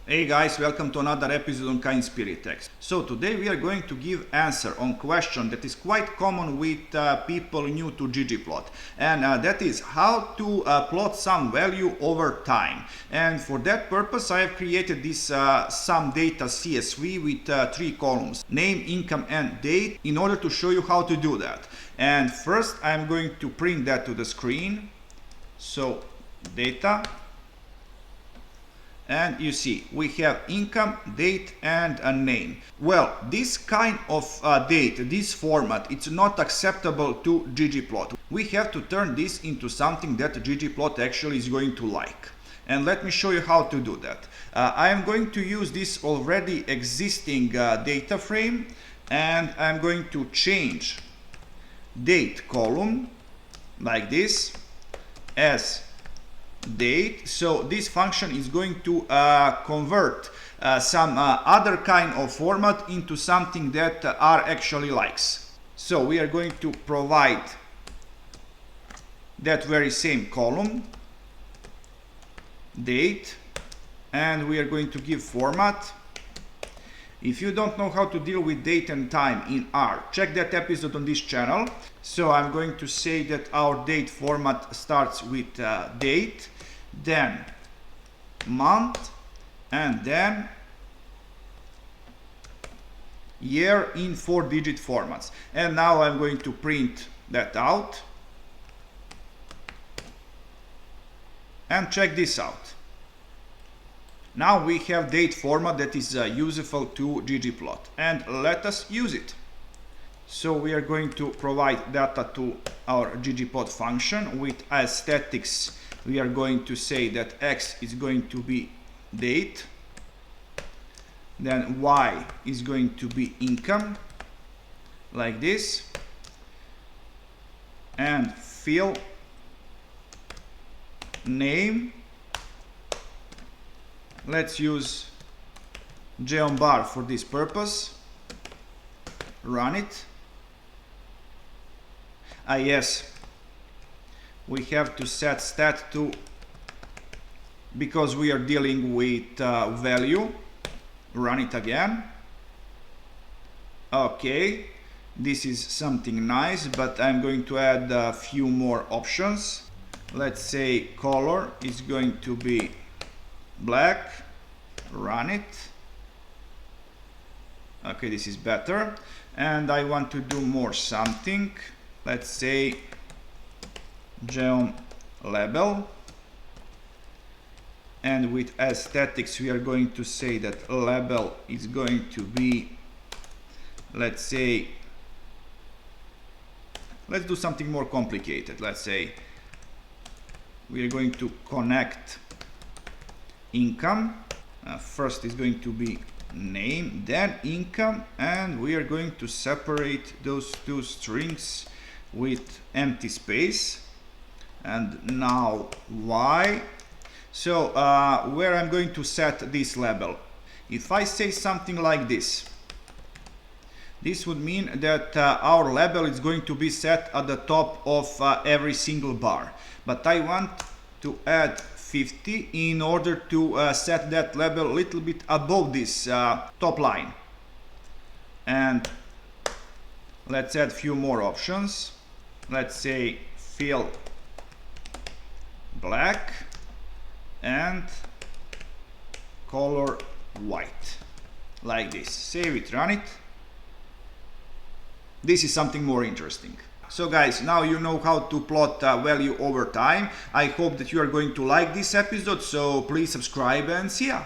Hey guys, welcome to another episode on Kind Spirit Text. So today we are going to give answer on question that is quite common with people new to GGPlot, and that is how to plot some value over time. And for that purpose I have created this sum data CSV with 3 columns: name, income and date, in order to show you how to do that. And first I'm going to print that to the screen. So data. And you see we have income, date and a name. Well, this kind of date, this format, it's not acceptable to GGPlot. We have to turn this into something that GGPlot actually is going to like. And let me show you how to do that. I am going to use this already existing data frame, and I'm going to change date column like this as date. So this function is going to convert some other kind of format into something that R actually likes. So we are going to provide that very same column, date, and we are going to give format. If you don't know how to deal with date and time in R, check that episode on this channel. So I'm going to say that our date format starts with date, then month, and then year in 4-digit formats. And now I'm going to print that out and check this out. Now we have date format that is useful to GGPlot, and let us use it. So we are going to provide data to our GGPlot function. With aesthetics we are going to say that X is going to be date, then Y is going to be income, like this, and fill name. Let's use geombar for this purpose. Run it. Yes, we have to set stat to, because we are dealing with value. Run it again. Okay, this is something nice, but I'm going to add a few more options. Let's say color is going to be black. Run it. Okay, this is better. And I want to do more something. Let's say geom label, and with aesthetics we are going to say that label is going to be, let's say, let's do something more complicated. Let's say we are going to connect income. First is going to be name, then income, and we are going to separate those two strings with empty space. And now Y. So where I'm going to set this label, if I say something like this, this would mean that our label is going to be set at the top of every single bar, but I want to add 50 in order to set that label a little bit above this top line. And let's add a few more options. Let's say fill black and color white, like this. Save it, run it. This is something more interesting. So guys, now you know how to plot value over time. I hope that you are going to like this episode, so please subscribe and see ya.